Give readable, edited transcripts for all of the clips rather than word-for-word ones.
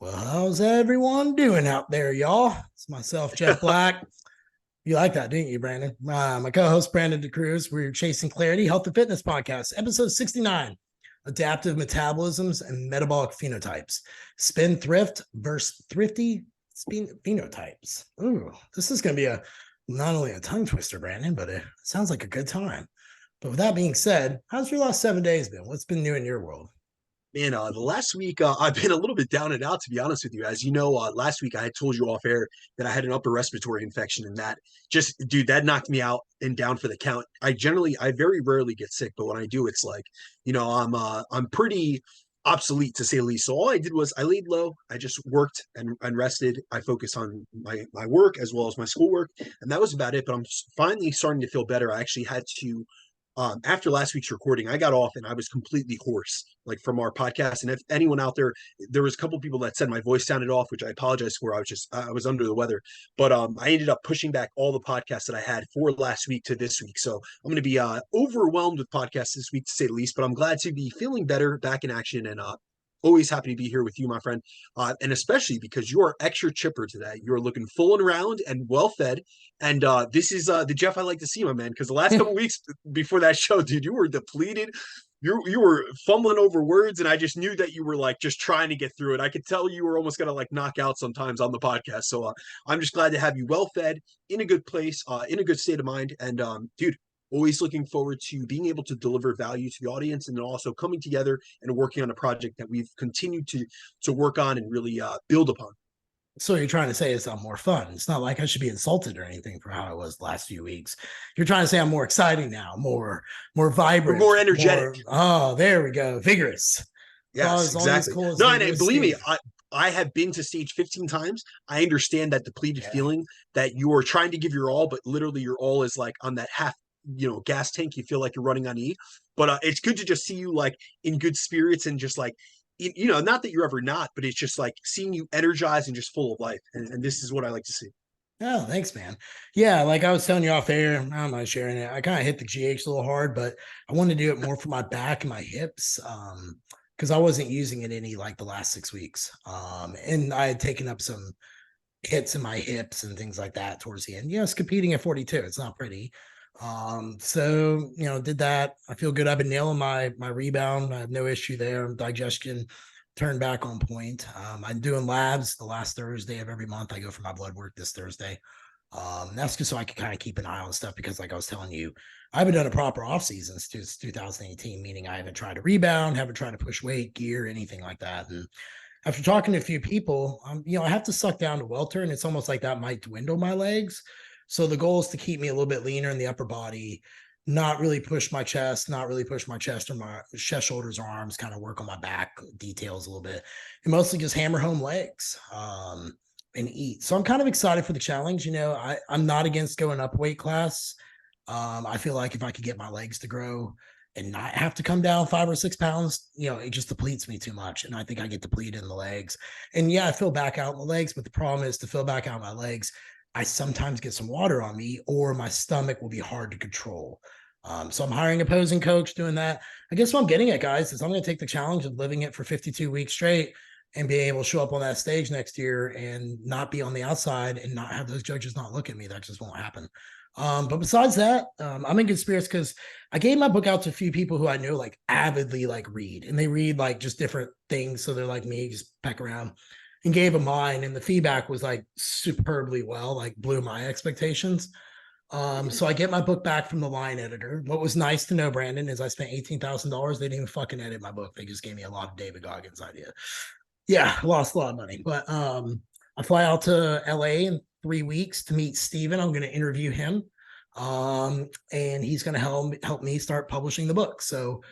Well, how's everyone doing out there, y'all? It's myself, Jeff Black. You like that, didn't you, Brandon? My co-host, Brandon DeCruz. We're Chasing Clarity, Health and Fitness Podcast, episode 69, Adaptive Metabolisms and Metabolic Phenotypes, Spendthrift versus Thrifty Phenotypes. Ooh, this is going to be not only a tongue twister, Brandon, but it sounds like a good time. But with that being said, how's your last 7 days been? What's been new in your world? Man, the last week I've been a little bit down and out, to be honest with you. As you know, last week I had told you off air that I had an upper respiratory infection, and that knocked me out and down for the count. I very rarely get sick, but when I do, it's like, I'm pretty obsolete to say the least. So all I did was I laid low. I just worked and rested. I focused on my work as well as my schoolwork, and that was about it. But I'm finally starting to feel better. I actually had to after last week's recording, I got off and I was completely hoarse, like from our podcast. And if anyone out there was a couple of people that said my voice sounded off, which I apologize for. I was under the weather, but I ended up pushing back all the podcasts that I had for last week to this week. So I'm going to be overwhelmed with podcasts this week, to say the least. But I'm glad to be feeling better, back in action, and always happy to be here with you, my friend. And especially because you are extra chipper today. You're looking full and round and well fed. And this is the Jeff I like to see, my man, because the last couple weeks before that show, dude, you were depleted. You were fumbling over words, and I just knew that you were like just trying to get through it. I could tell you were almost gonna like knock out sometimes on the podcast. So I'm just glad to have you well fed, in a good place, in a good state of mind. And dude, always looking forward to being able to deliver value to the audience, and then also coming together and working on a project that we've continued to work on and really build upon. So you're trying to say it's more fun. It's not like I should be insulted or anything for how it was the last few weeks. You're trying to say I'm more exciting now, more vibrant, We're more energetic. There we go. Vigorous. Yes, exactly. Cool No, and believe me, I have been to stage 15 times. I understand that depleted feeling that you are trying to give your all, but literally your all is like on that half, gas tank. You feel like you're running on E. But it's good to just see you like in good spirits and just like, not that you're ever not, but it's just like seeing you energized and just full of life. And this is what I like to see. Oh, thanks, man. Yeah, like I was telling you off air, I'm not sharing it. I kind of hit the GH a little hard, but I wanted to do it more for my back and my hips. Because I wasn't using it any like the last 6 weeks. And I had taken up some hits in my hips and things like that towards the end. It's competing at 42. It's not pretty. So did that. I feel good. I've been nailing my rebound. I have no issue there. Digestion turned back on point. I'm doing labs the last Thursday of every month. I go for my blood work this Thursday. That's just so I can kind of keep an eye on stuff, because like I was telling you, I haven't done a proper off season since 2018, meaning I haven't tried to rebound, haven't tried to push weight, gear, anything like that. And after talking to a few people, I have to suck down to welter, and it's almost like that might dwindle my legs. So the goal is to keep me a little bit leaner in the upper body, not really push my chest, not really push my chest or my chest, shoulders, or arms, kind of work on my back details a little bit, and mostly just hammer home legs and eat. So I'm kind of excited for the challenge. I'm not against going up weight class. I feel like if I could get my legs to grow and not have to come down 5 or 6 pounds, it just depletes me too much. And I think I get depleted in the legs. And yeah, I fill back out in the legs, but the problem is to fill back out my legs, I sometimes get some water on me, or my stomach will be hard to control. So I'm hiring a posing coach doing that. I guess what I'm getting at, guys, is I'm going to take the challenge of living it for 52 weeks straight and being able to show up on that stage next year and not be on the outside and not have those judges not look at me. That just won't happen. But besides that, I'm in good spirits because I gave my book out to a few people who I know like avidly like read, and they read like just different things. So they're like me, just peck around, and gave them mine. And the feedback was like superbly well, like blew my expectations. So I get my book back from the line editor. What was nice to know, Brandon, is I spent $18,000. They didn't even fucking edit my book. They just gave me a lot of David Goggins idea. Yeah, lost a lot of money. But I fly out to LA in 3 weeks to meet Steven. I'm going to interview him. And he's going to help me start publishing the book. So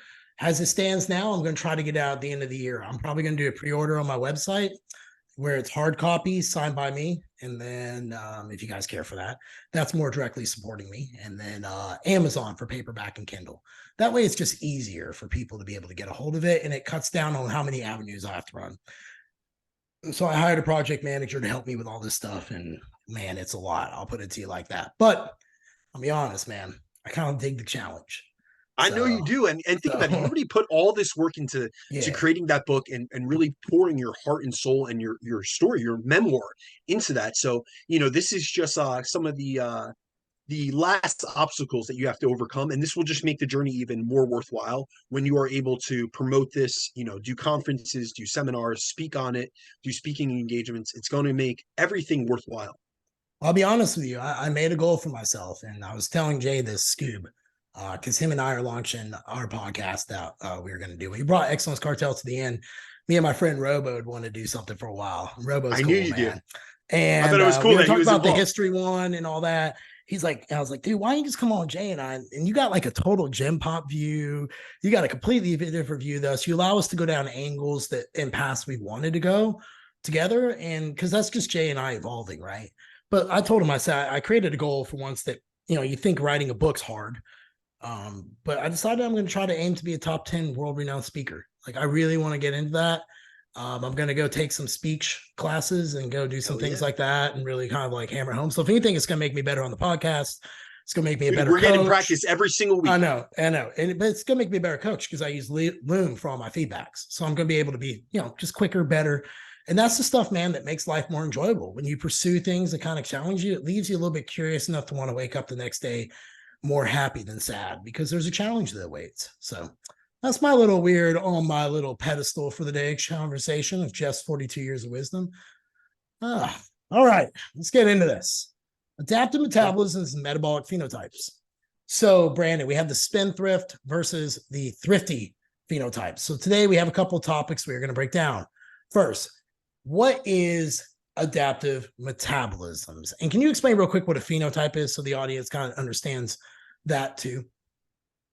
as it stands now, I'm going to try to get out at the end of the year. I'm probably going to do a pre-order on my website where it's hard copy signed by me. And then if you guys care for that, that's more directly supporting me. And then Amazon for paperback and Kindle. That way it's just easier for people to be able to get a hold of it. And it cuts down on how many avenues I have to run. So I hired a project manager to help me with all this stuff. And man, it's a lot. I'll put it to you like that. But I'll be honest, man, I kind of dig the challenge. I know you So, do. And think about it. You so already put all this work into yeah. creating that book and really pouring your heart and soul and your story, your memoir into that. So, this is just some of the last obstacles that you have to overcome. And this will just make the journey even more worthwhile when you are able to promote this, do conferences, do seminars, speak on it, do speaking engagements. It's going to make everything worthwhile. I'll be honest with you. I made a goal for myself, and I was telling Jay this, Scoob, because him and I are launching our podcast that we were going to do. We brought Excellence Cartel to the end. Me and my friend Robo would want to do something for a while. Robo's I knew cool, you did. man. I thought And it was we cool were that he talking was about the involved. history one and all that. He's like, I was like, dude, why don't you just come on, Jay and I? And you got like a total gym pop view. You got a completely different view than us. You allow us to go down angles that in past we wanted to go together. And because that's just Jay and I evolving, right? But I told him, I said, I created a goal for once that, you think writing a book's hard. But I decided I'm going to try to aim to be a top 10 world renowned speaker. Like, I really want to get into that. I'm going to go take some speech classes and go do some Hell things yeah. like that and really kind of like hammer home. So if anything, it's going to make me better on the podcast. It's going to make me a Dude, better we're getting coach. practice every single week. I know. But it's going to make me a better coach because I use Loom for all my feedbacks. So I'm going to be able to be, just quicker, better. And that's the stuff, man, that makes life more enjoyable. When you pursue things that kind of challenge you, it leaves you a little bit curious enough to want to wake up the next day more happy than sad because there's a challenge that awaits. So that's my little weird on my little pedestal for the day conversation of just 42 years of wisdom. All right, let's get into this. Adaptive metabolisms and metabolic phenotypes. So, Brandon, we have the Spendthrift versus the Thrifty phenotypes. So today we have a couple of topics we're going to break down. First, what is adaptive metabolisms? And can you explain real quick what a phenotype is so the audience kind of understands that too?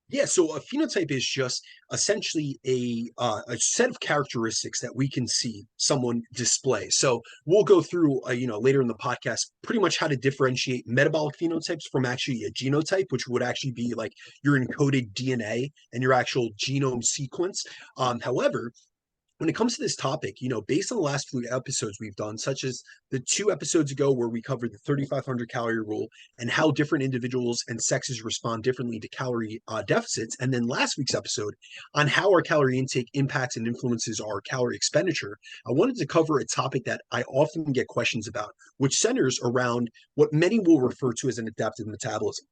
Yeah, so a phenotype is just essentially a set of characteristics that we can see someone display. So we'll go through, later in the podcast, pretty much how to differentiate metabolic phenotypes from actually a genotype, which would actually be like your encoded DNA and your actual genome sequence. However, when it comes to this topic, based on the last few episodes we've done, such as the 2 episodes ago where we covered the 3,500 calorie rule and how different individuals and sexes respond differently to calorie deficits, and then last week's episode on how our calorie intake impacts and influences our calorie expenditure, I wanted to cover a topic that I often get questions about, which centers around what many will refer to as an adaptive metabolism.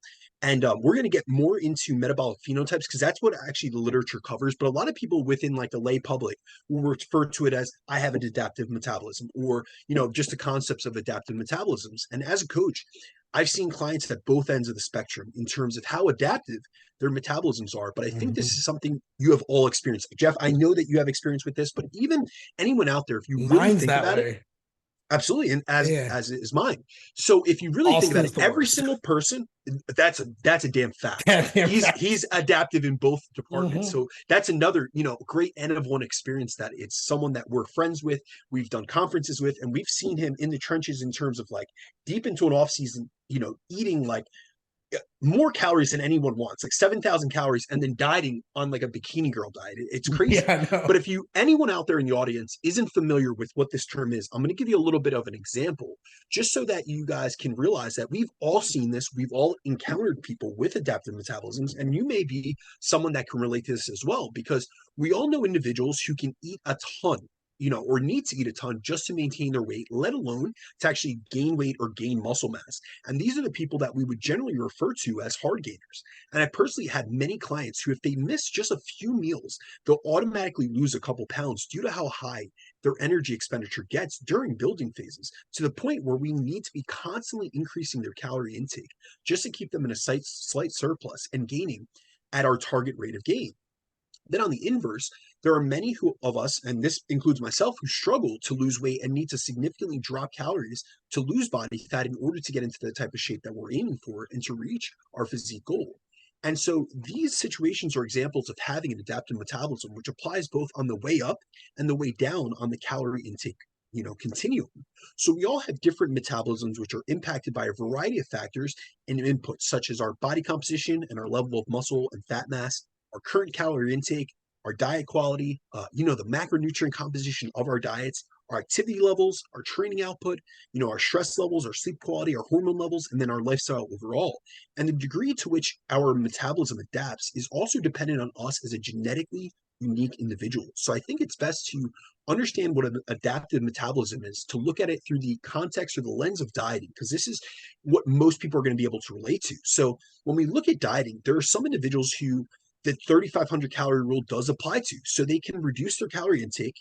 And we're going to get more into metabolic phenotypes because that's what actually the literature covers. But a lot of people within like the lay public will refer to it as I have an adaptive metabolism or, just the concepts of adaptive metabolisms. And as a coach, I've seen clients at both ends of the spectrum in terms of how adaptive their metabolisms are. But I think this is something you have all experienced. Jeff, I know that you have experience with this, but even anyone out there, if you really Mine's think that about it, way. absolutely, and as Yeah. as is mine. So if you really think about Austin's it, the every worst. single person, that's a damn fact. Yeah, He's adaptive in both departments. mm-hmm. So that's another, great N of one experience that it's someone that we're friends with, we've done conferences with, and we've seen him in the trenches in terms of like deep into an off season, eating like more calories than anyone wants, like 7,000 calories, and then dieting on like a bikini girl diet. It's crazy. Yeah, I know. But if anyone out there in the audience isn't familiar with what this term is, I'm going to give you a little bit of an example just so that you guys can realize that we've all seen this. We've all encountered people with adaptive metabolisms, and you may be someone that can relate to this as well, because we all know individuals who can eat a ton, or need to eat a ton just to maintain their weight, let alone to actually gain weight or gain muscle mass. And these are the people that we would generally refer to as hard gainers. And I personally had many clients who, if they miss just a few meals, they'll automatically lose a couple pounds due to how high their energy expenditure gets during building phases, to the point where we need to be constantly increasing their calorie intake just to keep them in a slight surplus and gaining at our target rate of gain. Then on the inverse, there are many of us, and this includes myself, who struggle to lose weight and need to significantly drop calories to lose body fat in order to get into the type of shape that we're aiming for and to reach our physique goal. And so these situations are examples of having an adaptive metabolism, which applies both on the way up and the way down on the calorie intake continuum. So we all have different metabolisms which are impacted by a variety of factors and inputs, such as our body composition and our level of muscle and fat mass, our current calorie intake, our diet quality, the macronutrient composition of our diets, our activity levels, our training output, our stress levels, our sleep quality, our hormone levels, and then our lifestyle overall. And the degree to which our metabolism adapts is also dependent on us as a genetically unique individual. So I think it's best to understand what an adaptive metabolism is, to look at it through the context or the lens of dieting, because this is what most people are going to be able to relate to. So when we look at dieting, there are some individuals who the 3,500 calorie rule does apply to. So they can reduce their calorie intake,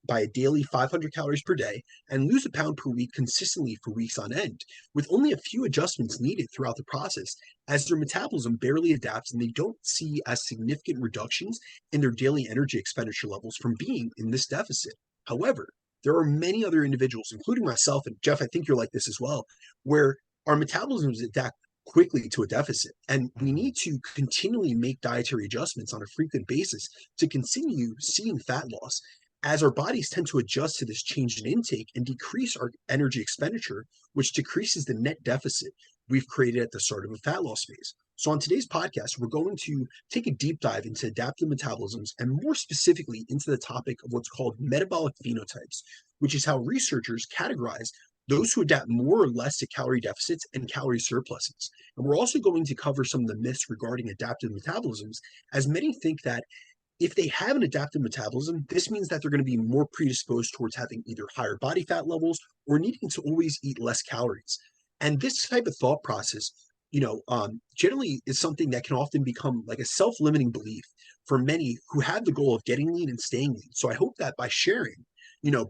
by a daily 500 calories per day and lose a pound per week consistently for weeks on end, with only a few adjustments needed throughout the process, as their metabolism barely adapts and they don't see as significant reductions in their daily energy expenditure levels from being in this deficit. However, there are many other individuals, including myself, and Jeff, I think you're like this as well, where our metabolisms adapt quickly to a deficit. And we need to continually make dietary adjustments on a frequent basis to continue seeing fat loss, as our bodies tend to adjust to this change in intake and decrease our energy expenditure, which decreases the net deficit we've created at the start of a fat loss phase. So, on today's podcast, we're going to take a deep dive into adaptive metabolisms and more specifically into the topic of what's called metabolic phenotypes, which is how researchers categorize those who adapt more or less to calorie deficits and calorie surpluses. And we're also going to cover some of the myths regarding adaptive metabolisms, as many think that if they have an adaptive metabolism, this means that they're going to be more predisposed towards having either higher body fat levels or needing to always eat less calories. And this type of thought process, generally is something that can often become like a self-limiting belief for many who have the goal of getting lean and staying lean. So I hope that by sharing,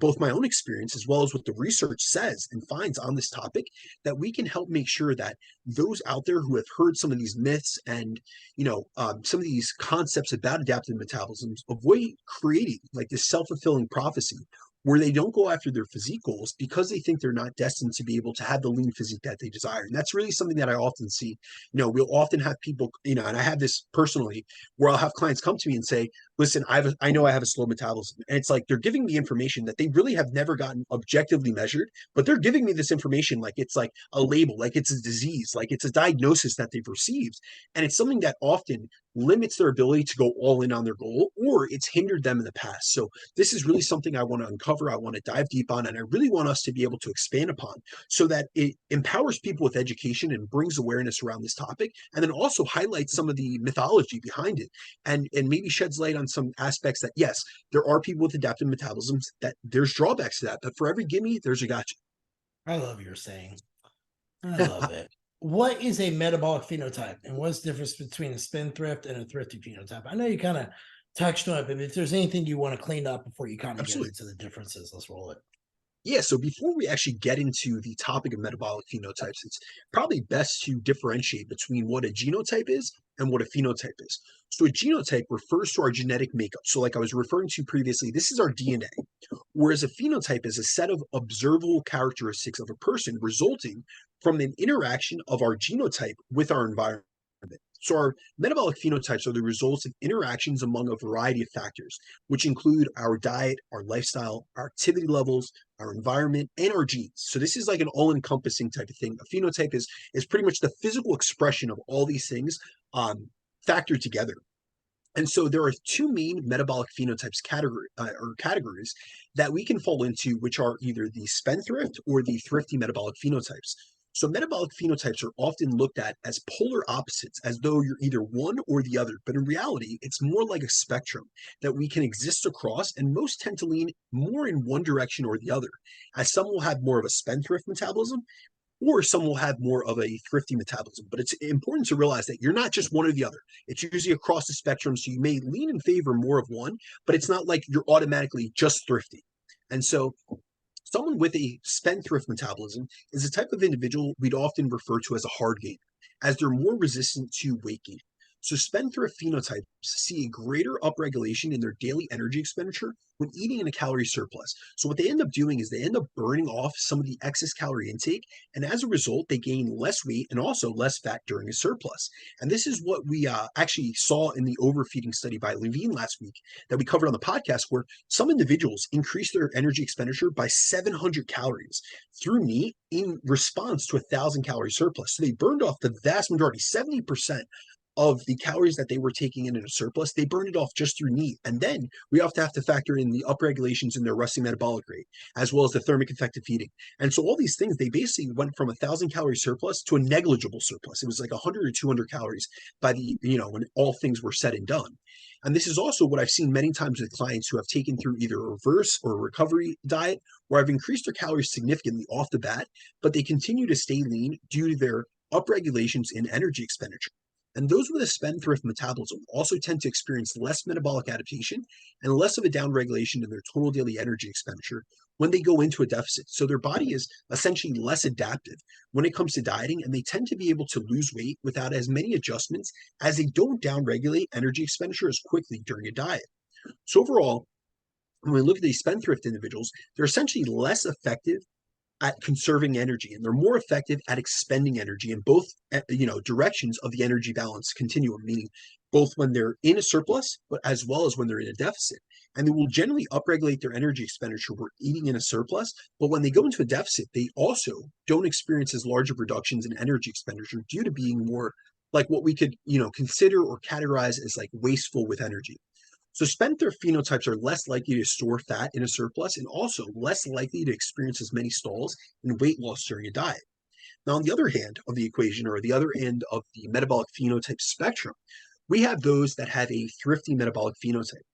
both my own experience as well as what the research says and finds on this topic, that we can help make sure that those out there who have heard some of these myths and, some of these concepts about adaptive metabolisms avoid creating like this self-fulfilling prophecy where they don't go after their physique goals because they think they're not destined to be able to have the lean physique that they desire. And that's really something that I often see. We'll often have people, and I have this personally, where I'll have clients come to me and say, listen, I know I have a slow metabolism. And it's like they're giving me information that they really have never gotten objectively measured, but they're giving me this information like it's like a label, like it's a disease, like it's a diagnosis that they've received. And it's something that often limits their ability to go all in on their goal, or it's hindered them in the past. So this is really something I want to uncover, I want to dive deep on, and I really want us to be able to expand upon so that it empowers people with education and brings awareness around this topic, and then also highlights some of the mythology behind it, and maybe sheds light on some aspects that, yes, there are people with adaptive metabolisms, that there's drawbacks to that, but for every gimme, there's a gotcha. I love your saying. I love it. What is a metabolic phenotype, and what's the difference between a spendthrift and a thrifty phenotype? I know you kind of touched on it, but if there's anything you want to clean up before you kind of get into the differences, let's roll it. Yeah, so before we actually get into the topic of metabolic phenotypes, it's probably best to differentiate between what a genotype is and what a phenotype is. So a genotype refers to our genetic makeup. So like I was referring to previously, this is our DNA, whereas a phenotype is a set of observable characteristics of a person resulting from an interaction of our genotype with our environment. So our metabolic phenotypes are the results of interactions among a variety of factors, which include our diet, our lifestyle, our activity levels, our environment, and our genes. So this is like an all-encompassing type of thing. A phenotype is pretty much the physical expression of all these things factored together. And so there are two main metabolic phenotypes categories that we can fall into, which are either the spendthrift or the thrifty metabolic phenotypes. So metabolic phenotypes are often looked at as polar opposites, as though you're either one or the other. But in reality, it's more like a spectrum that we can exist across, and most tend to lean more in one direction or the other, as some will have more of a spendthrift metabolism, or some will have more of a thrifty metabolism. But it's important to realize that you're not just one or the other. It's usually across the spectrum, so you may lean in favor more of one, but it's not like you're automatically just thrifty. And so someone with a spendthrift metabolism is a type of individual we'd often refer to as a hard gainer, as they're more resistant to weight gain. So spendthrift phenotypes see a greater upregulation in their daily energy expenditure when eating in a calorie surplus. So what they end up doing is they end up burning off some of the excess calorie intake, and as a result, they gain less weight and also less fat during a surplus. And this is what we actually saw in the overfeeding study by Levine last week that we covered on the podcast, where some individuals increased their energy expenditure by 700 calories through meat in response to a 1,000 calorie surplus. So they burned off the vast majority, 70% of the calories that they were taking in a surplus, they burned it off just through NEAT. And then we have to factor in the upregulations in their resting metabolic rate, as well as the thermic effective feeding. And so all these things, they basically went from 1,000 calorie surplus to a negligible surplus. It was like 100 or 200 calories by the, when all things were said and done. And this is also what I've seen many times with clients who have taken through either a reverse or a recovery diet, where I've increased their calories significantly off the bat, but they continue to stay lean due to their upregulations in energy expenditure. And those with a spendthrift metabolism also tend to experience less metabolic adaptation and less of a downregulation in their total daily energy expenditure when they go into a deficit. So their body is essentially less adaptive when it comes to dieting, and they tend to be able to lose weight without as many adjustments, as they don't downregulate energy expenditure as quickly during a diet. So overall, when we look at these spendthrift individuals, they're essentially less effective at conserving energy, and they're more effective at expending energy in both directions of the energy balance continuum, meaning both when they're in a surplus but as well as when they're in a deficit. And they will generally upregulate their energy expenditure when eating in a surplus, but when they go into a deficit, they also don't experience as large of reductions in energy expenditure due to being more like what we could consider or categorize as like wasteful with energy. So spendthrift phenotypes are less likely to store fat in a surplus and also less likely to experience as many stalls and weight loss during a diet. Now, on the other hand of the equation, or the other end of the metabolic phenotype spectrum, we have those that have a thrifty metabolic phenotype.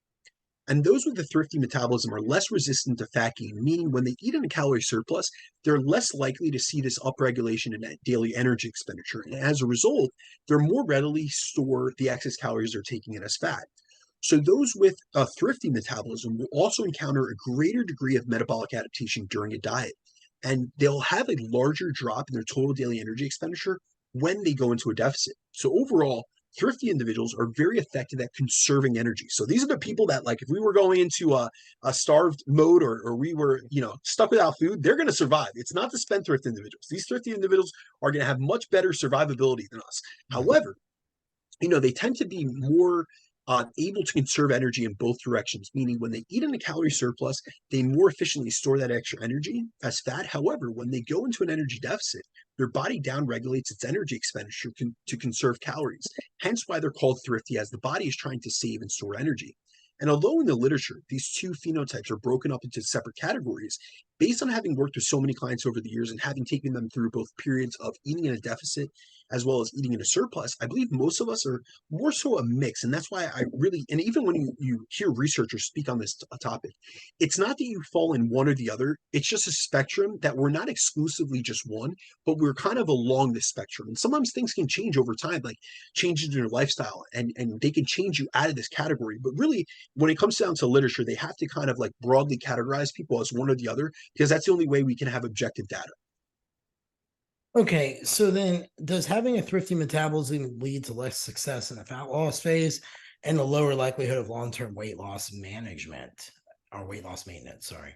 And those with the thrifty metabolism are less resistant to fat gain, meaning when they eat in a calorie surplus, they're less likely to see this upregulation in daily energy expenditure. And as a result, they're more readily store the excess calories they're taking in as fat. So those with a thrifty metabolism will also encounter a greater degree of metabolic adaptation during a diet, and they'll have a larger drop in their total daily energy expenditure when they go into a deficit. So overall, thrifty individuals are very effective at conserving energy. So these are the people that, like, if we were going into a starved mode, or we were, stuck without food, they're going to survive. It's not the spendthrift individuals. These thrifty individuals are going to have much better survivability than us. However, they tend to be more able to conserve energy in both directions, meaning when they eat in a calorie surplus, they more efficiently store that extra energy as fat. However, when they go into an energy deficit, their body downregulates its energy expenditure to conserve calories. Hence why they're called thrifty, as the body is trying to save and store energy. And although in the literature, these two phenotypes are broken up into separate categories, based on having worked with so many clients over the years and having taken them through both periods of eating in a deficit as well as eating in a surplus, I believe most of us are more so a mix. And that's why I really, and even when you hear researchers speak on this topic, it's not that you fall in one or the other. It's just a spectrum that we're not exclusively just one, but we're kind of along the spectrum. And sometimes things can change over time, like changes in your lifestyle, and they can change you out of this category. But really, when it comes down to literature, they have to kind of like broadly categorize people as one or the other, because that's the only way we can have objective data. Okay, so then does having a thrifty metabolism lead to less success in the fat loss phase and the lower likelihood of long-term weight loss management or weight loss maintenance? Sorry.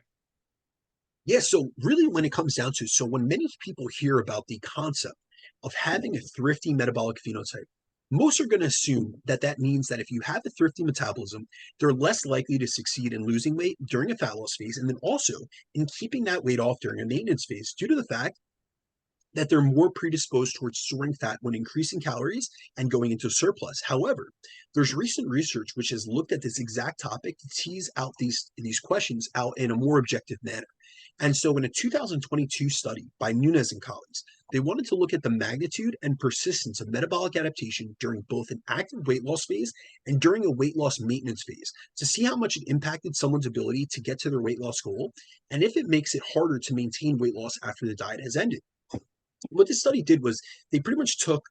Yeah, so really when it comes down to, so when many people hear about the concept of having a thrifty metabolic phenotype, most are going to assume that that means that if you have a thrifty metabolism, they're less likely to succeed in losing weight during a fat loss phase, and then also in keeping that weight off during a maintenance phase, due to the fact that they're more predisposed towards storing fat when increasing calories and going into surplus. However, there's recent research which has looked at this exact topic to tease out these questions out in a more objective manner. And so in a 2022 study by Nunez and colleagues, they wanted to look at the magnitude and persistence of metabolic adaptation during both an active weight loss phase and during a weight loss maintenance phase to see how much it impacted someone's ability to get to their weight loss goal, and if it makes it harder to maintain weight loss after the diet has ended. What this study did was they pretty much took,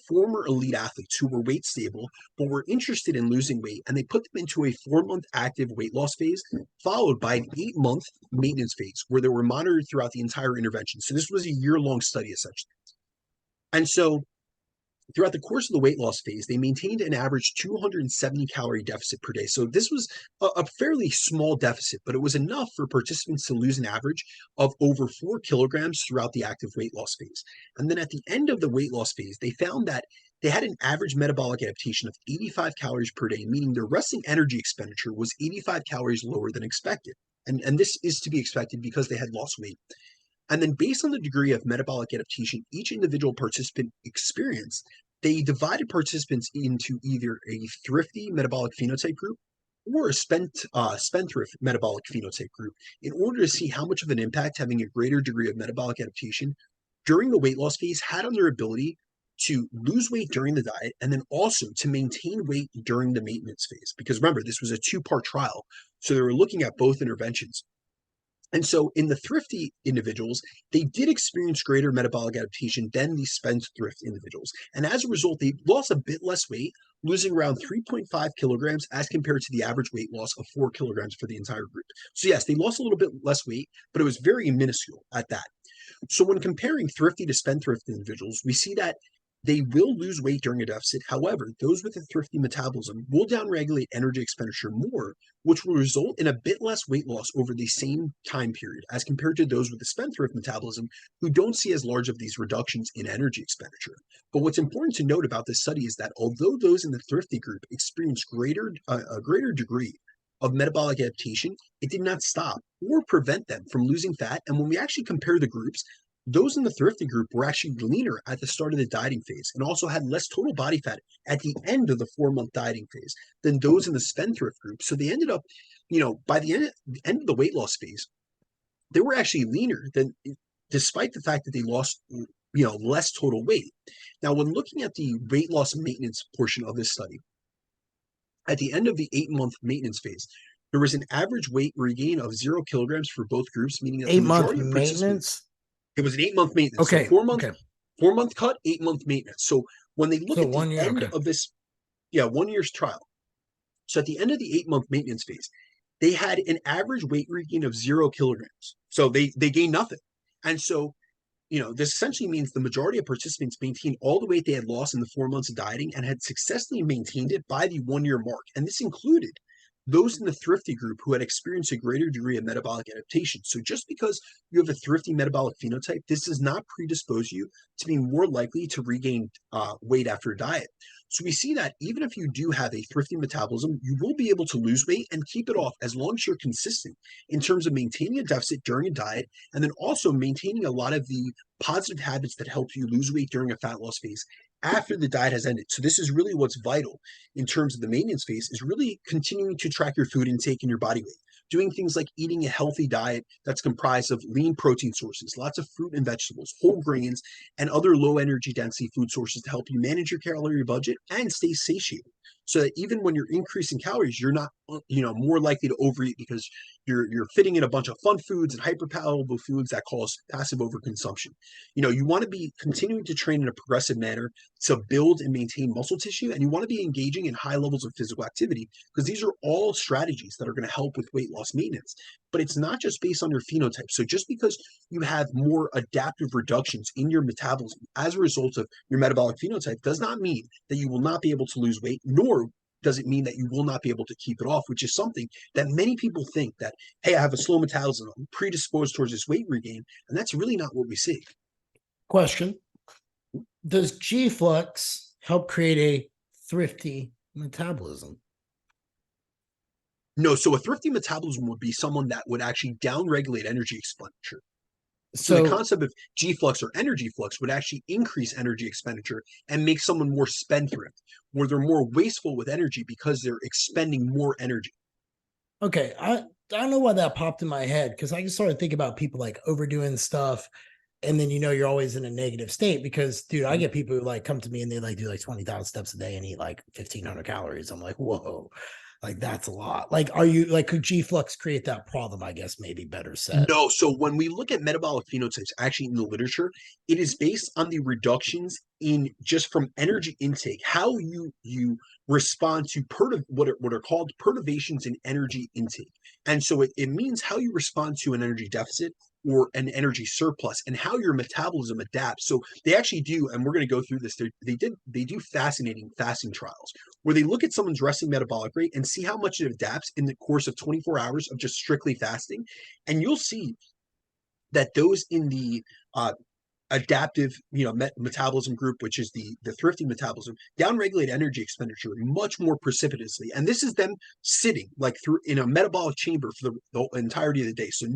former elite athletes who were weight stable but were interested in losing weight, and they put them into a 4-month active weight loss phase, followed by an 8-month maintenance phase where they were monitored throughout the entire intervention. So this was a year-long study essentially. And so throughout the course of the weight loss phase, they maintained an average 270 calorie deficit per day. So this was a fairly small deficit, but it was enough for participants to lose an average of over 4 kilograms throughout the active weight loss phase. And then at the end of the weight loss phase, they found that they had an average metabolic adaptation of 85 calories per day, meaning their resting energy expenditure was 85 calories lower than expected. And this is to be expected because they had lost weight. And then based on the degree of metabolic adaptation each individual participant experienced, they divided participants into either a thrifty metabolic phenotype group or a spendthrift metabolic phenotype group in order to see how much of an impact having a greater degree of metabolic adaptation during the weight loss phase had on their ability to lose weight during the diet and then also to maintain weight during the maintenance phase. Because remember, this was a two-part trial. So they were looking at both interventions. And so in the thrifty individuals, they did experience greater metabolic adaptation than the spendthrift individuals. And as a result, they lost a bit less weight, losing around 3.5 kilograms as compared to the average weight loss of 4 kilograms for the entire group. So yes, they lost a little bit less weight, but it was very minuscule at that. So when comparing thrifty to spendthrift individuals, we see that they will lose weight during a deficit. However, those with a thrifty metabolism will downregulate energy expenditure more, which will result in a bit less weight loss over the same time period as compared to those with the spendthrift metabolism who don't see as large of these reductions in energy expenditure. But what's important to note about this study is that although those in the thrifty group experience a greater degree of metabolic adaptation, it did not stop or prevent them from losing fat. And when we actually compare the groups, those in the thrifty group were actually leaner at the start of the dieting phase and also had less total body fat at the end of the 4-month dieting phase than those in the spendthrift group. So they ended up, by the end of the weight loss phase, they were actually leaner than, despite the fact that they lost, less total weight. Now, when looking at the weight loss maintenance portion of this study, at the end of the 8-month maintenance phase, there was an average weight regain of 0 kilograms for both groups, meaning that the 8-month majority of participants, maintenance. it was an 8-month maintenance. So Okay. 4-month cut, 8-month maintenance. So when they look So at the 1 year. end of this, 1 year's trial. So at the end of the 8-month maintenance phase, they had an average weight regain of 0 kilograms. So they gained nothing. And so, this essentially means the majority of participants maintained all the weight they had lost in the 4 months of dieting and had successfully maintained it by the 1 year mark. And this included those in the thrifty group who had experienced a greater degree of metabolic adaptation. So just because you have a thrifty metabolic phenotype, this does not predispose you to being more likely to regain weight after a diet. So we see that even if you do have a thrifty metabolism, you will be able to lose weight and keep it off as long as you're consistent in terms of maintaining a deficit during a diet and then also maintaining a lot of the positive habits that help you lose weight during a fat loss phase after the diet has ended. So this is really what's vital in terms of the maintenance phase, is really continuing to track your food intake and your body weight, doing things like eating a healthy diet that's comprised of lean protein sources, lots of fruit and vegetables, whole grains, and other low energy density food sources to help you manage your calorie budget and stay satiated. So that even when you're increasing calories, you're not, more likely to overeat because you're fitting in a bunch of fun foods and hyperpalatable foods that cause passive overconsumption. You want to be continuing to train in a progressive manner to build and maintain muscle tissue, and you want to be engaging in high levels of physical activity because these are all strategies that are going to help with weight loss maintenance. But it's not just based on your phenotype. So just because you have more adaptive reductions in your metabolism as a result of your metabolic phenotype does not mean that you will not be able to lose weight, nor does it mean that you will not be able to keep it off, which is something that many people think that, hey, I have a slow metabolism, I'm predisposed towards this weight regain, and that's really not what we see. Question: does G-Flux help create a thrifty metabolism? No, so a thrifty metabolism would be someone that would actually downregulate energy expenditure. So the concept of G-flux or energy flux would actually increase energy expenditure and make someone more spendthrift, where they're more wasteful with energy because they're expending more energy. Okay, I don't know why that popped in my head, because I just started thinking about people like overdoing stuff, and then you're always in a negative state because, dude, I get people who like come to me and they like do like 20,000 steps a day and eat like 1,500 calories. I'm like, whoa, like that's a lot. Like, are you like, could G-Flux create that problem? I guess maybe better said. No, so when we look at metabolic phenotypes, actually in the literature, it is based on the reductions in just from energy intake, how you respond to what are called perturbations in energy intake. And so it means how you respond to an energy deficit or an energy surplus and how your metabolism adapts. So they actually do, and we're going to go through this. They do fascinating fasting trials where they look at someone's resting metabolic rate and see how much it adapts in the course of 24 hours of just strictly fasting. And you'll see that those in the adaptive, metabolism group, which is the thrifty metabolism, downregulate energy expenditure much more precipitously. And this is them sitting like through in a metabolic chamber for the entirety of the day. So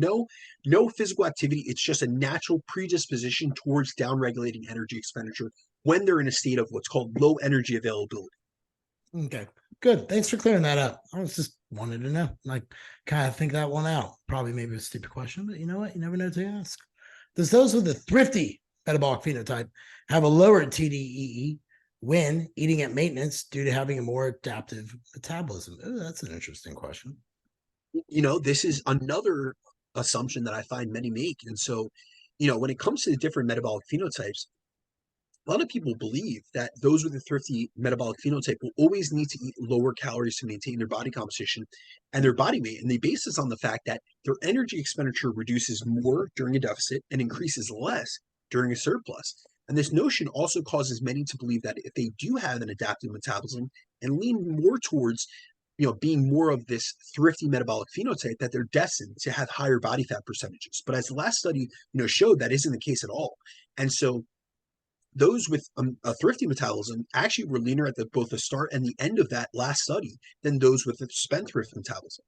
no physical activity. It's just a natural predisposition towards downregulating energy expenditure when they're in a state of what's called low energy availability. Okay, good. Thanks for clearing that up. I was just wanted to know, like, kind of think that one out. Probably maybe a stupid question, but you know what? You never know to ask. Does those with the thrifty metabolic phenotype have a lower TDEE when eating at maintenance due to having a more adaptive metabolism? Ooh, that's an interesting question. This is another assumption that I find many make. And so, when it comes to the different metabolic phenotypes, a lot of people believe that those with a thrifty metabolic phenotype will always need to eat lower calories to maintain their body composition and their body weight. And they base this on the fact that their energy expenditure reduces more during a deficit and increases less during a surplus. And this notion also causes many to believe that if they do have an adaptive metabolism and lean more towards being more of this thrifty metabolic phenotype, that they're destined to have higher body fat percentages. But as the last study, showed, that isn't the case at all. And so those with a thrifty metabolism actually were leaner at both the start and the end of that last study than those with a spendthrift metabolism.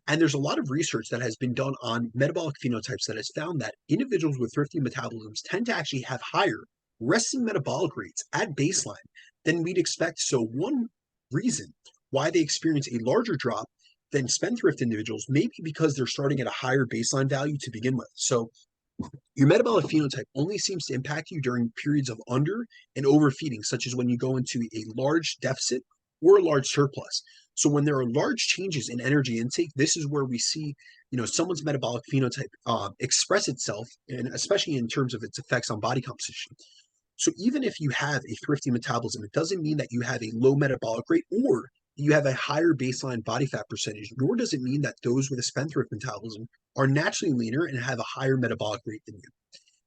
And there's a lot of research that has been done on metabolic phenotypes that has found that individuals with thrifty metabolisms tend to actually have higher resting metabolic rates at baseline than we'd expect. So one reason why they experience a larger drop than spendthrift individuals may be because they're starting at a higher baseline value to begin with. So your metabolic phenotype only seems to impact you during periods of under and overfeeding, such as when you go into a large deficit or a large surplus. So when there are large changes in energy intake, this is where we see, someone's metabolic phenotype express itself, and especially in terms of its effects on body composition. So even if you have a thrifty metabolism, it doesn't mean that you have a low metabolic rate or you have a higher baseline body fat percentage, nor does it mean that those with a spendthrift metabolism are naturally leaner and have a higher metabolic rate than you.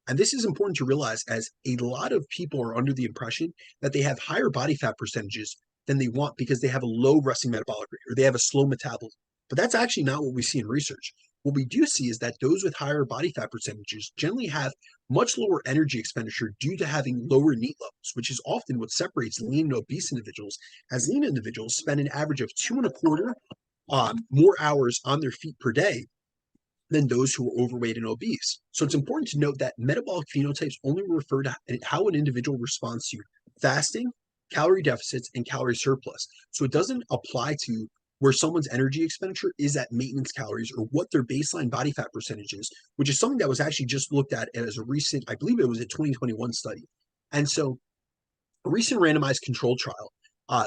And this is important to realize, as a lot of people are under the impression that they have higher body fat percentages than they want because they have a low resting metabolic rate or they have a slow metabolism. But that's actually not what we see in research. What we do see is that those with higher body fat percentages generally have much lower energy expenditure due to having lower NEAT levels, which is often what separates lean and obese individuals, as lean individuals spend an average of 2.25 more hours on their feet per day than those who are overweight and obese. So it's important to note that metabolic phenotypes only refer to how an individual responds to fasting, calorie deficits, and calorie surplus. So it doesn't apply to where someone's energy expenditure is at maintenance calories or what their baseline body fat percentage is, which is something that was actually just looked at as a recent, I believe it was a 2021 study. And so a recent randomized controlled trial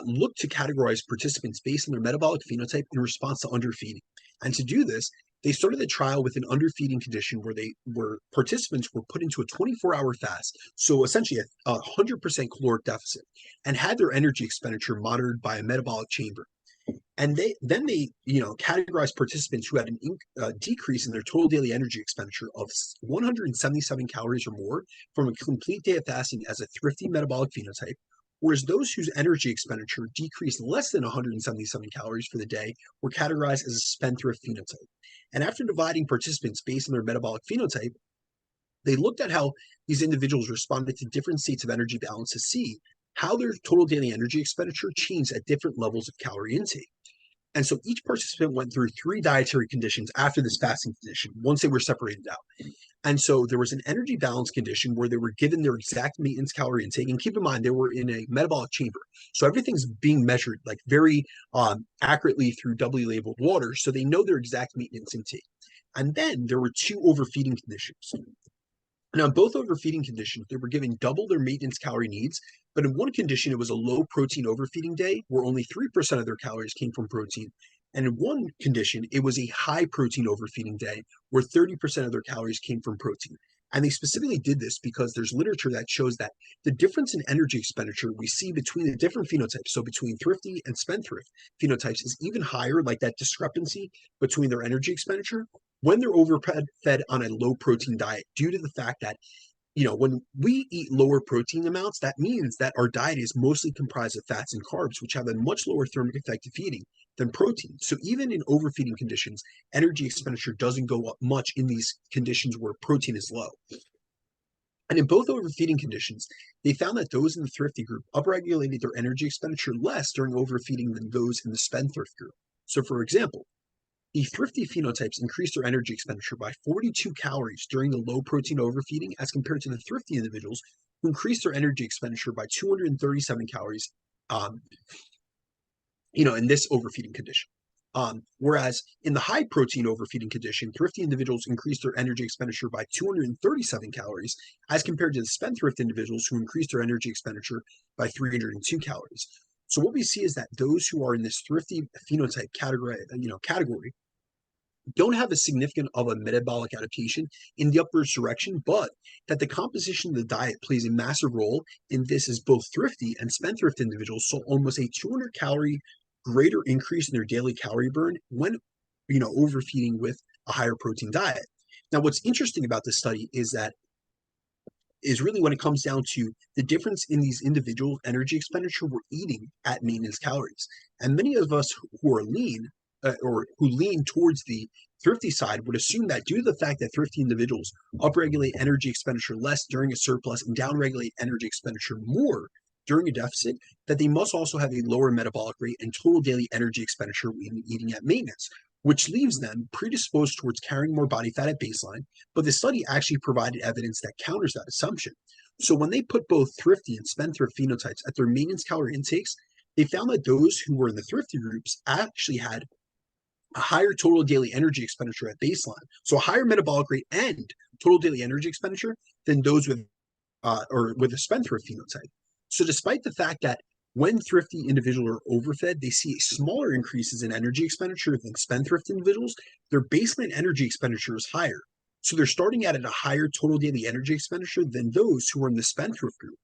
looked to categorize participants based on their metabolic phenotype in response to underfeeding. And to do this, they started the trial with an underfeeding condition where participants were put into a 24-hour fast, so essentially a 100% caloric deficit, and had their energy expenditure monitored by a metabolic chamber. And they categorized participants who had a decrease in their total daily energy expenditure of 177 calories or more from a complete day of fasting as a thrifty metabolic phenotype, whereas those whose energy expenditure decreased less than 177 calories for the day were categorized as a spendthrift phenotype. And after dividing participants based on their metabolic phenotype, they looked at how these individuals responded to different states of energy balance to see how their total daily energy expenditure changed at different levels of calorie intake. And so each participant went through 3 dietary conditions after this fasting condition once they were separated out. And so there was an energy balance condition where they were given their exact maintenance calorie intake. And keep in mind, they were in a metabolic chamber. So everything's being measured like very accurately through doubly labeled water. So they know their exact maintenance intake. And then there were 2 overfeeding conditions. Now, in both overfeeding conditions, they were given double their maintenance calorie needs, but in one condition, it was a low protein overfeeding day where only 3% of their calories came from protein. And in one condition, it was a high protein overfeeding day where 30% of their calories came from protein. And they specifically did this because there's literature that shows that the difference in energy expenditure we see between the different phenotypes, so between thrifty and spendthrift phenotypes, is even higher, like that discrepancy between their energy expenditure when they're overfed on a low protein diet, due to the fact that when we eat lower protein amounts, that means that our diet is mostly comprised of fats and carbs, which have a much lower thermic effect of feeding than protein. So even in overfeeding conditions, energy expenditure doesn't go up much in these conditions where protein is low. And in both overfeeding conditions, they found that those in the thrifty group upregulated their energy expenditure less during overfeeding than those in the spendthrift group. So for example, the thrifty phenotypes increased their energy expenditure by 42 calories during the low protein overfeeding as compared to the thrifty individuals who increased their energy expenditure by 237 calories, in this overfeeding condition. Whereas in the high protein overfeeding condition, thrifty individuals increased their energy expenditure by 237 calories, as compared to the spendthrift individuals who increased their energy expenditure by 302 calories. So what we see is that those who are in this thrifty phenotype category don't have a significant of a metabolic adaptation in the upwards direction, but that the composition of the diet plays a massive role in this, as both thrifty and spendthrift individuals saw almost a 200 calorie greater increase in their daily calorie burn when overfeeding with a higher protein diet. Now, what's interesting about this study is really when it comes down to the difference in these individual energy expenditure we're eating at maintenance calories. And many of us who are lean or who lean towards the thrifty side would assume that due to the fact that thrifty individuals upregulate energy expenditure less during a surplus and downregulate energy expenditure more during a deficit, that they must also have a lower metabolic rate and total daily energy expenditure when eating at maintenance, which leaves them predisposed towards carrying more body fat at baseline. But the study actually provided evidence that counters that assumption. So when they put both thrifty and spendthrift phenotypes at their maintenance calorie intakes, they found that those who were in the thrifty groups actually had a higher total daily energy expenditure at baseline, so a higher metabolic rate and total daily energy expenditure than those with a spendthrift phenotype. So despite the fact that when thrifty individuals are overfed, they see smaller increases in energy expenditure than spendthrift individuals, their baseline energy expenditure is higher. So they're starting at a higher total daily energy expenditure than those who are in the spendthrift group.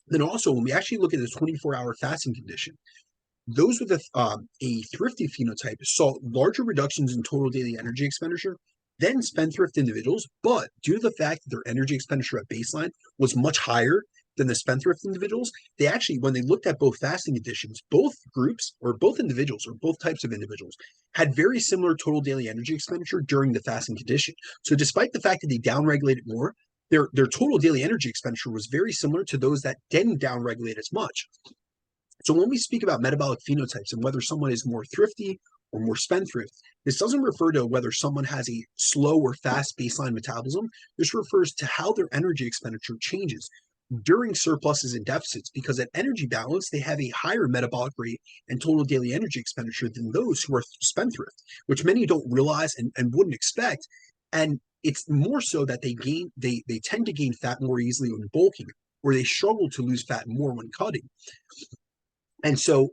Then also, when we actually look at the 24-hour fasting condition, those with a thrifty phenotype saw larger reductions in total daily energy expenditure than spendthrift individuals, but due to the fact that their energy expenditure at baseline was much higher than the spendthrift individuals, they actually, when they looked at both fasting conditions, both groups or both individuals or both types of individuals had very similar total daily energy expenditure during the fasting condition. So despite the fact that they downregulated more, their total daily energy expenditure was very similar to those that didn't downregulate as much. So when we speak about metabolic phenotypes and whether someone is more thrifty or more spendthrift, this doesn't refer to whether someone has a slow or fast baseline metabolism. This refers to how their energy expenditure changes during surpluses and deficits, because at energy balance, they have a higher metabolic rate and total daily energy expenditure than those who are spendthrift, which many don't realize and wouldn't expect. And it's more so that they tend to gain fat more easily when bulking, or they struggle to lose fat more when cutting. And so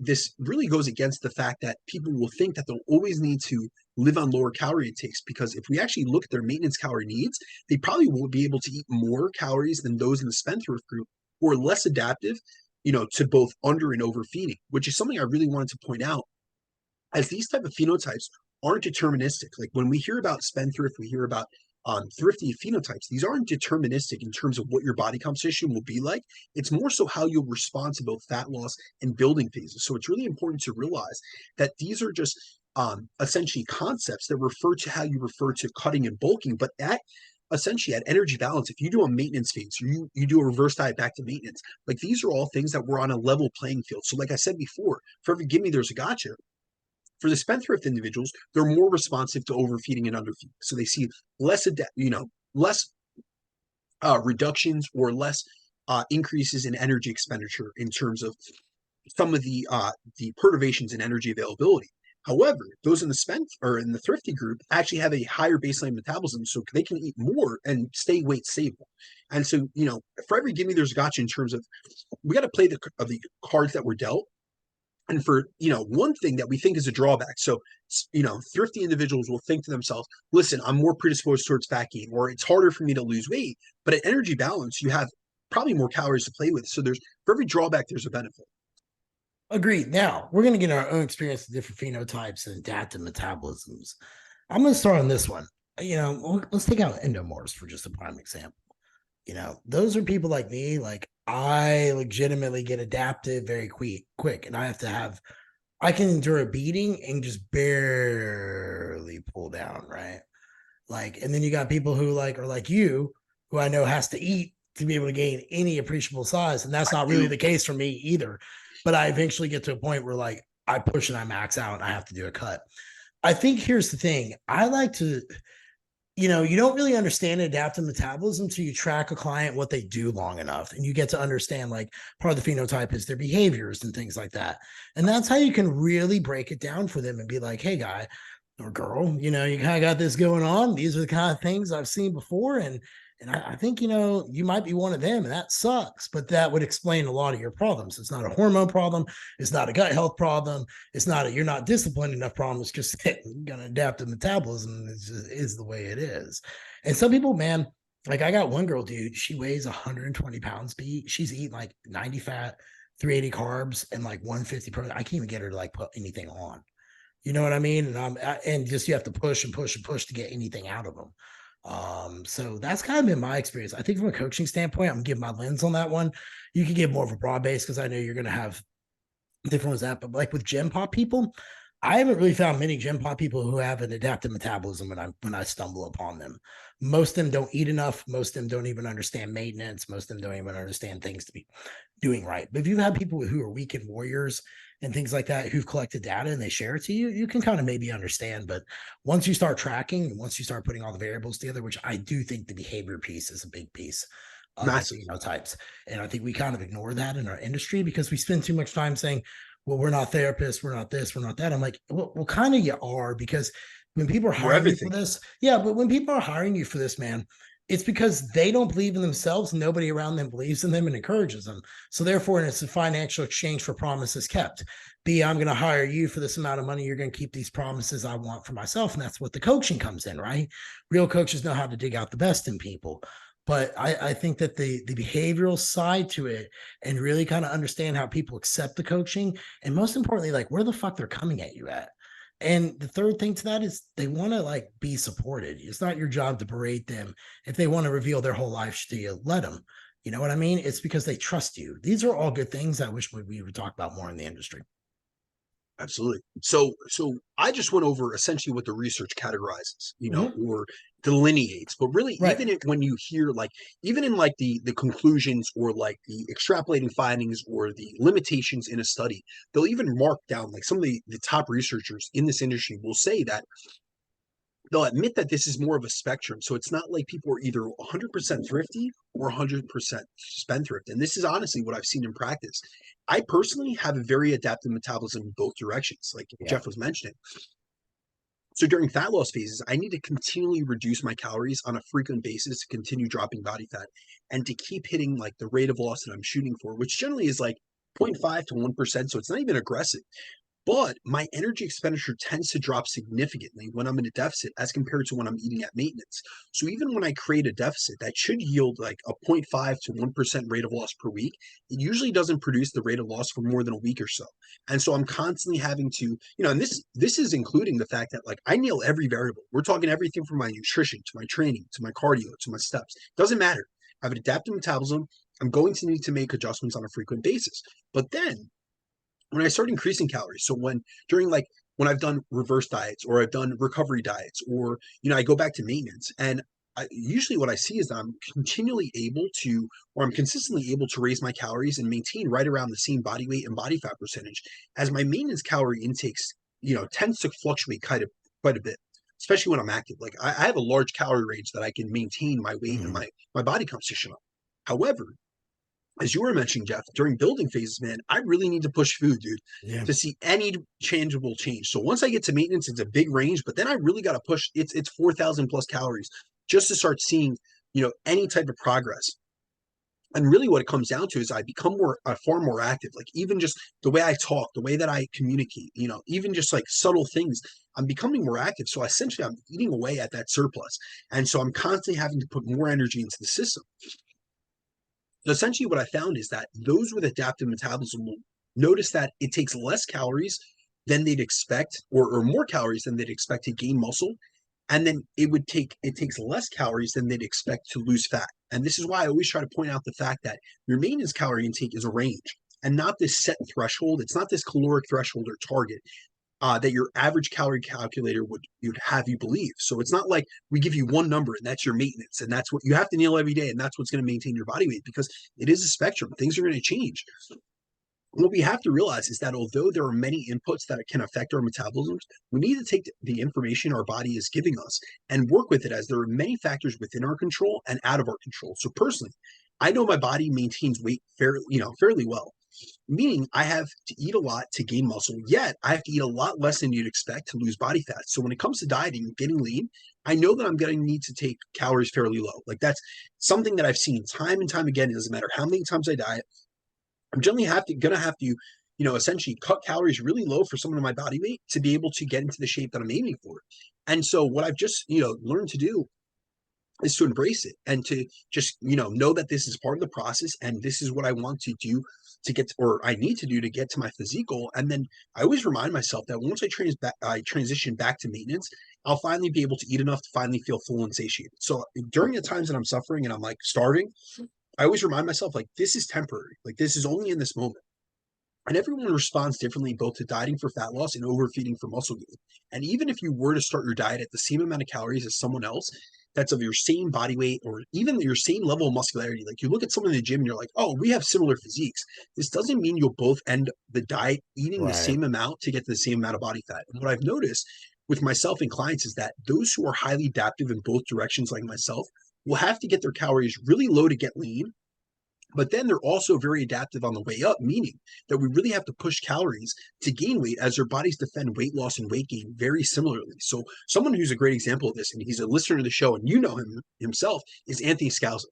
this really goes against the fact that people will think that they'll always need to live on lower calorie intakes, because if we actually look at their maintenance calorie needs, they probably will be able to eat more calories than those in the spendthrift group who are less adaptive, to both under and overfeeding, which is something I really wanted to point out, as these type of phenotypes aren't deterministic. Like when we hear about spendthrift, we hear about thrifty phenotypes. These aren't deterministic in terms of what your body composition will be like. It's more so how you'll respond to both fat loss and building phases. So it's really important to realize that these are just essentially concepts that refer to how you refer to cutting and bulking, but essentially at energy balance, if you do a maintenance phase, you do a reverse diet back to maintenance, like these are all things that we're on a level playing field. So like I said before, for every give me, there's a gotcha. For the spendthrift individuals, they're more responsive to overfeeding and underfeeding. So they see less reductions or less increases in energy expenditure in terms of some of the perturbations in energy availability. However, those in the thrifty group actually have a higher baseline metabolism, so they can eat more and stay weight stable. And so, for every give me, there's a gotcha in terms of we got to play the cards that were dealt. And for, one thing that we think is a drawback. So, thrifty individuals will think to themselves, listen, I'm more predisposed towards fat gain, or it's harder for me to lose weight. But at energy balance, you have probably more calories to play with. So for every drawback, there's a benefit. Agreed. Now we're going to get our own experience with different phenotypes and adaptive metabolisms. I'm going to start on this one. Let's take out endomorphs for just a prime example. Those are people like me. Like I legitimately get adapted very quick, and I can endure a beating and just barely pull down, right? Like, and then you got people who are like you, who I know has to eat to be able to gain any appreciable size, and that's not really the case for me either. But I eventually get to a point where like I push and I max out and I have to do a cut. I think here's the thing. I like to you don't really understand adaptive metabolism until you track a client what they do long enough, and you get to understand like part of the phenotype is their behaviors and things like that. And that's how you can really break it down for them and be like, hey, guy or girl, you kind of got this going on. These are the kind of things I've seen before. And I think, you might be one of them, and that sucks, but that would explain a lot of your problems. It's not a hormone problem. It's not a gut health problem. It's not you're not disciplined enough problem. It's just gonna adaptive metabolism is the way it is. And some people, man, like I got one girl, dude, she weighs 120 pounds. She's eating like 90 fat, 380 carbs, and like 150 protein. I can't even get her to like put anything on. You know what I mean? And just you have to push and push and push to get anything out of them. So that's kind of been my experience. I think from a coaching standpoint, I'm gonna give my lens on that one. You can give more of a broad base because I know you're gonna have different ones that, but like with gym pop people, I haven't really found many gym pop people who have an adaptive metabolism when I stumble upon them. Most of them don't eat enough. Most of them don't even understand maintenance. Most of them don't even understand things to be doing right. But if you have people who are weekend warriors and things like that who've collected data and they share it to you, you can kind of maybe understand. But once you start tracking, once you start putting all the variables together, which I do think the behavior piece is a big piece of the Massive. phenotypes. And I think we kind of ignore that in our industry because we spend too much time saying, well, we're not therapists, we're not this, we're not that. I'm like, well, kind of you are, because when people are We're hiring you for everything. this, yeah, but when people are hiring you for this, man, it's because they don't believe in themselves. Nobody around them believes in them and encourages them. So therefore, it's a financial exchange for promises kept. I'm going to hire you for this amount of money. You're going to keep these promises I want for myself. And that's what the coaching comes in, right? Real coaches know how to dig out the best in people. But I think that the behavioral side to it and really kind of understand how people accept the coaching, and most importantly, like where the fuck they're coming at you at. And the third thing to that is they want to like be supported. It's not your job to berate them. If they want to reveal their whole life to you, let them. You know what I mean? It's because they trust you. These are all good things I wish we would talk about more in the industry. Absolutely. So I just went over essentially what the research categorizes, Mhm. or delineates. But really, Right. when you hear like, even in like the conclusions or like the extrapolating findings or the limitations in a study, they'll even mark down like some of the top researchers in this industry will say that they'll admit that this is more of a spectrum. So it's not like people are either 100% thrifty or 100% spendthrift. And this is honestly what I've seen in practice. I personally have a very adaptive metabolism in both directions, like Yeah. Jeff was mentioning. So during fat loss phases, I need to continually reduce my calories on a frequent basis to continue dropping body fat and to keep hitting like the rate of loss that I'm shooting for, which generally is like 0.5 to 1%. So it's not even aggressive. But my energy expenditure tends to drop significantly when I'm in a deficit as compared to when I'm eating at maintenance. So even when I create a deficit that should yield like a 0.5 to 1% rate of loss per week, it usually doesn't produce the rate of loss for more than a week or so. And so I'm constantly having to, and this is including the fact that like I nail every variable. We're talking everything from my nutrition to my training to my cardio to my steps. Doesn't matter. I have an adaptive metabolism. I'm going to need to make adjustments on a frequent basis. But then when I start increasing calories, so when I've done reverse diets or I've done recovery diets, or I go back to maintenance, and usually what I see is that I'm continually able to, or I'm consistently able to raise my calories and maintain right around the same body weight and body fat percentage as my maintenance calorie intakes, tends to fluctuate quite a bit, especially when I'm active. Like I have a large calorie range that I can maintain my weight and Mhm. my body composition on. However, as you were mentioning, Jeff, during building phases, man, I really need to push food, dude, Yeah. to see any tangible change. So once I get to maintenance, it's a big range, but then I really got to push. It's 4,000 plus calories just to start seeing, any type of progress. And really, what it comes down to is I become far more active. Like even just the way I talk, the way that I communicate, even just like subtle things, I'm becoming more active. So essentially, I'm eating away at that surplus, and so I'm constantly having to put more energy into the system. So essentially, what I found is that those with adaptive metabolism will notice that it takes less calories than they'd expect, or more calories than they'd expect to gain muscle. And then it takes less calories than they'd expect to lose fat. And this is why I always try to point out the fact that your maintenance calorie intake is a range and not this set threshold. It's not this caloric threshold or target that your average calorie calculator would have you believe. So it's not like we give you one number and that's your maintenance and that's what you have to nail every day and that's what's going to maintain your body weight, because it is a spectrum. Things are going to change. What we have to realize is that although there are many inputs that can affect our metabolisms, we need to take the information our body is giving us and work with it, as there are many factors within our control and out of our control. So personally, I know my body maintains weight fairly well, meaning I have to eat a lot to gain muscle, yet I have to eat a lot less than you'd expect to lose body fat. So when it comes to dieting and getting lean, I know that I'm going to need to take calories fairly low. Like that's something that I've seen time and time again. It doesn't matter how many times I diet, I'm generally gonna have to, essentially cut calories really low for someone in my body weight to be able to get into the shape that I'm aiming for. And so what I've just, learned to do is to embrace it and to just, know that this is part of the process and this is what I want to do to get to, or I need to do to get to my physique goal. And then I always remind myself that once I transition back to maintenance, I'll finally be able to eat enough to finally feel full and satiated. So during the times that I'm suffering and I'm like starving, I always remind myself, like, this is temporary. Like, this is only in this moment. And everyone responds differently both to dieting for fat loss and overfeeding for muscle gain. And even if you were to start your diet at the same amount of calories as someone else that's of your same body weight or even your same level of muscularity, like you look at someone in the gym and you're like, oh, we have similar physiques. This doesn't mean you'll both end the diet eating the Right. same amount to get the same amount of body fat. And what I've noticed with myself and clients is that those who are highly adaptive in both directions, like myself, will have to get their calories really low to get lean, but then they're also very adaptive on the way up, meaning that we really have to push calories to gain weight as their bodies defend weight loss and weight gain very similarly. So someone who's a great example of this, and he's a listener to the show, and you know him himself, is Anthony Scalzo.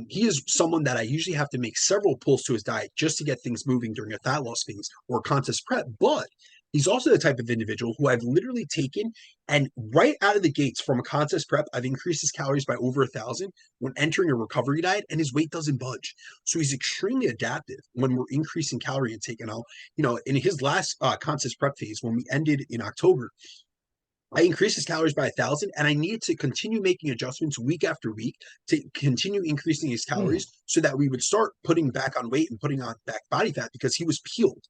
He is someone that I usually have to make several pulls to his diet just to get things moving during a fat loss phase or contest prep. But he's also the type of individual who I've literally taken and right out of the gates from a contest prep, I've increased his calories by over 1,000 when entering a recovery diet, and his weight doesn't budge. So he's extremely adaptive when we're increasing calorie intake. And in his last contest prep phase, when we ended in October, I increased his calories by 1,000, and I needed to continue making adjustments week after week to continue increasing his Hmm. calories so that we would start putting back on weight and putting on back body fat because he was peeled.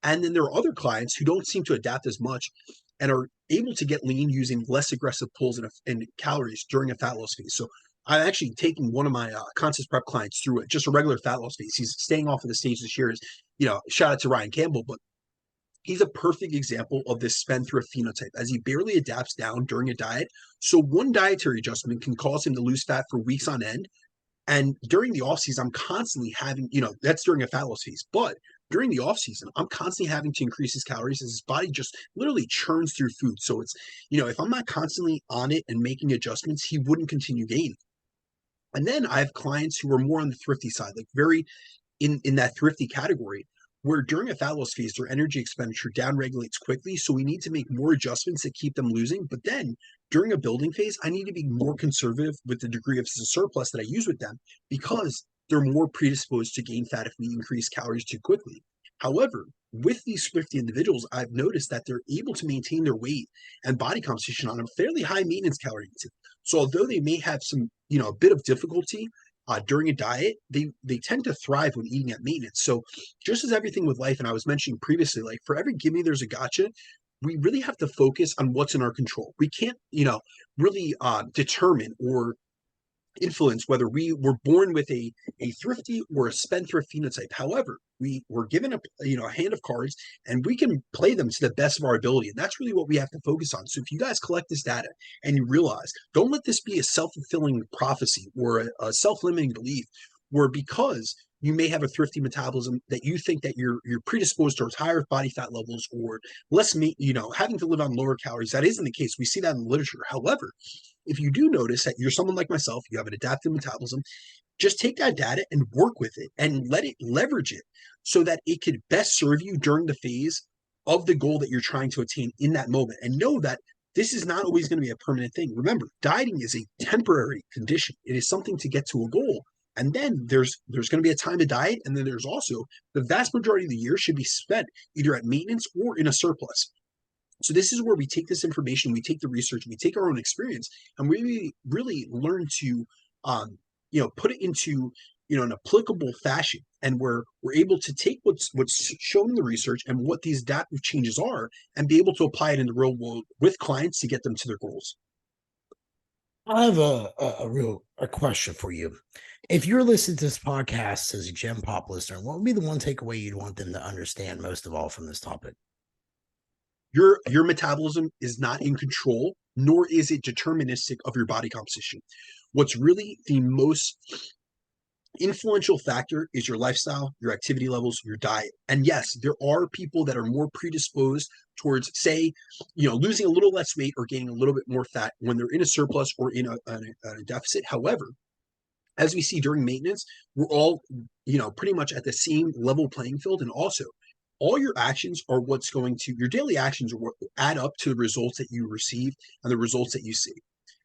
And then there are other clients who don't seem to adapt as much and are able to get lean using less aggressive pulls and calories during a fat loss phase. So I'm actually taking one of my contest prep clients through it, just a regular fat loss phase. He's staying off of the stage this year. Shout out to Ryan Campbell, but he's a perfect example of this spendthrift phenotype as he barely adapts down during a diet. So one dietary adjustment can cause him to lose fat for weeks on end. And during the off season, I'm constantly having, that's during a fat loss phase. But during the off season, I'm constantly having to increase his calories as his body just literally churns through food. So it's, if I'm not constantly on it and making adjustments, he wouldn't continue gaining. And then I have clients who are more on the thrifty side, like very in that thrifty category, where during a fat loss phase, their energy expenditure down regulates quickly. So we need to make more adjustments to keep them losing. But then during a building phase, I need to be more conservative with the degree of surplus that I use with them because they're more predisposed to gain fat if we increase calories too quickly. However, with these thrifty individuals, I've noticed that they're able to maintain their weight and body composition on a fairly high maintenance calorie intake. So although they may have some, a bit of difficulty during a diet, they tend to thrive when eating at maintenance. So just as everything with life, and I was mentioning previously, like for every gimme, there's a gotcha. We really have to focus on what's in our control. We can't, really determine or influence whether we were born with a thrifty or a spendthrift phenotype. However, we were given a hand of cards and we can play them to the best of our ability. And that's really what we have to focus on. So if you guys collect this data and you realize, don't let this be a self-fulfilling prophecy or a self-limiting belief where because you may have a thrifty metabolism that you think that you're predisposed towards higher body fat levels or less meat, having to live on lower calories. That isn't the case. We see that in the literature. However, if you do notice that you're someone like myself, you have an adaptive metabolism, just take that data and work with it and let it leverage it so that it could best serve you during the phase of the goal that you're trying to attain in that moment. And know that this is not always going to be a permanent thing. Remember, dieting is a temporary condition. It is something to get to a goal. And then there's going to be a time to diet, and then there's also the vast majority of the year should be spent either at maintenance or in a surplus. So this is where we take this information, we take the research, we take our own experience, and we really learn to, put it into an applicable fashion, and we're able to take what's shown in the research and what these adaptive changes are, and be able to apply it in the real world with clients to get them to their goals. I have a question for you. If you're listening to this podcast as a Gem Pop listener, what would be the one takeaway you'd want them to understand most of all from this topic? Your metabolism is not in control, nor is it deterministic of your body composition. What's really the most influential factor is your lifestyle, your activity levels, your diet. And yes, there are people that are more predisposed towards, say, losing a little less weight or gaining a little bit more fat when they're in a surplus or in a deficit. However, as we see during maintenance, we're all, pretty much at the same level playing field. And also, all your actions are what's going to, your daily actions are what add up to the results that you receive and the results that you see.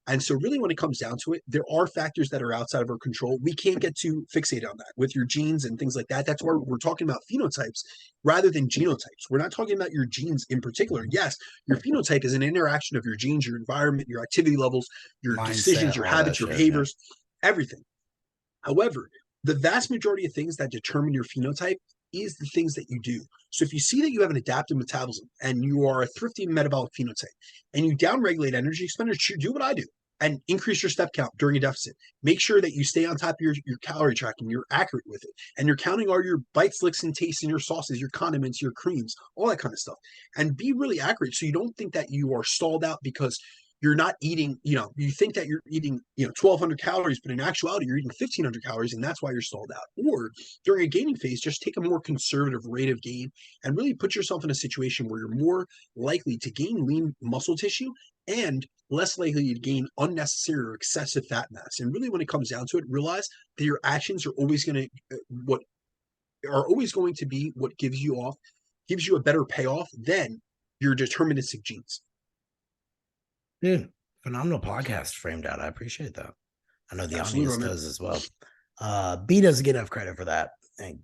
And so, really, when it comes down to it, there are factors that are outside of our control. We can't get too fixated on that with your genes and things like that. That's why we're talking about phenotypes rather than genotypes. We're not talking about your genes in particular. Yes, your phenotype is an interaction of your genes, your environment, your activity levels, your decisions, Mindset, your all that habits, your shit. Yeah. behaviors, everything. However, the vast majority of things that determine your phenotype is the things that you do. So if you see that you have an adaptive metabolism and you are a thrifty metabolic phenotype and you downregulate energy expenditure, do what I do and increase your step count during a deficit. Make sure that you stay on top of your calorie tracking, you're accurate with it, and you're counting all your bites, licks, and tastes in your sauces, your condiments, your creams, all that kind of stuff. And be really accurate so you don't think that you are stalled out because you're not eating, you think that you're eating, 1,200 calories, but in actuality, you're eating 1,500 calories, and that's why you're stalled out. Or during a gaining phase, just take a more conservative rate of gain and really put yourself in a situation where you're more likely to gain lean muscle tissue and less likely to gain unnecessary or excessive fat mass. And really, when it comes down to it, realize that your actions are always going to, what are always going to be what gives you a better payoff than your deterministic genes. Dude, phenomenal podcast framed out. I appreciate that. I know the Absolutely, audience man. does as well. B doesn't get enough credit for that. And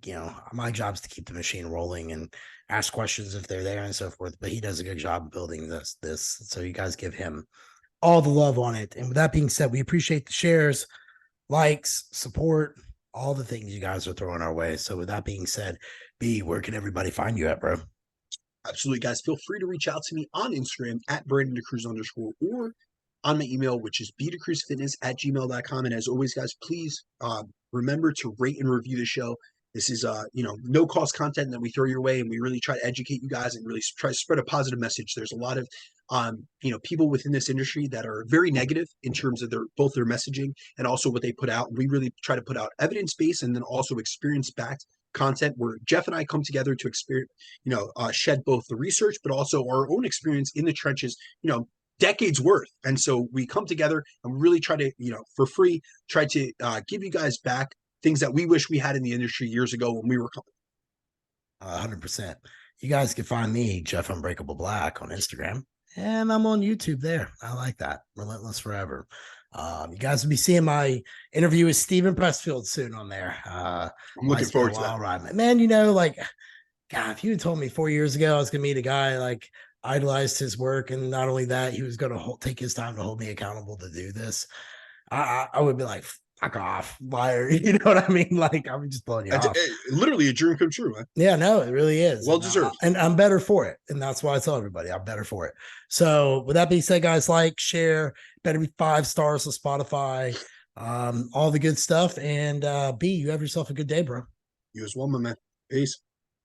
my job is to keep the machine rolling and ask questions if they're there and so forth. But he does a good job building this. So you guys give him all the love on it. And with that being said, we appreciate the shares, likes, support, all the things you guys are throwing our way. So with that being said, B, where can everybody find you at, bro? Absolutely, guys. Feel free to reach out to me on Instagram at Brandon DeCruz _ or on my email, which is bdecruzfitness@gmail.com. And as always, guys, please remember to rate and review the show. This is no cost content that we throw your way, and we really try to educate you guys and really try to spread a positive message. There's a lot of people within this industry that are very negative in terms of both their messaging and also what they put out. We really try to put out evidence-based and then also experience-backed content where Jeff and I come together to experience, shed both the research but also our own experience in the trenches, decades worth. And so we come together and really try to, for free, try to give you guys back things that we wish we had in the industry years ago when we were coming. 100%. You guys can find me, Jeff Unbreakable Black, on Instagram, and I'm on YouTube there. I like that. Relentless Forever. You guys will be seeing my interview with Steven Pressfield soon on there. I'm looking forward to that. Ride. Man, God, if you had told me 4 years ago I was going to meet a guy like idolized his work, and not only that, he was going to take his time to hold me accountable to do this, I would be like, fuck off, liar. You know what I mean? Like, I'm just blowing you off. Literally a dream come true, man. Yeah, no, it really is. Well deserved. And I'm better for it. And that's why I tell everybody I'm better for it. So with that being said, guys, like, share, better be 5 stars on Spotify, all the good stuff. And B, you have yourself a good day, bro. You as well, my man. Peace.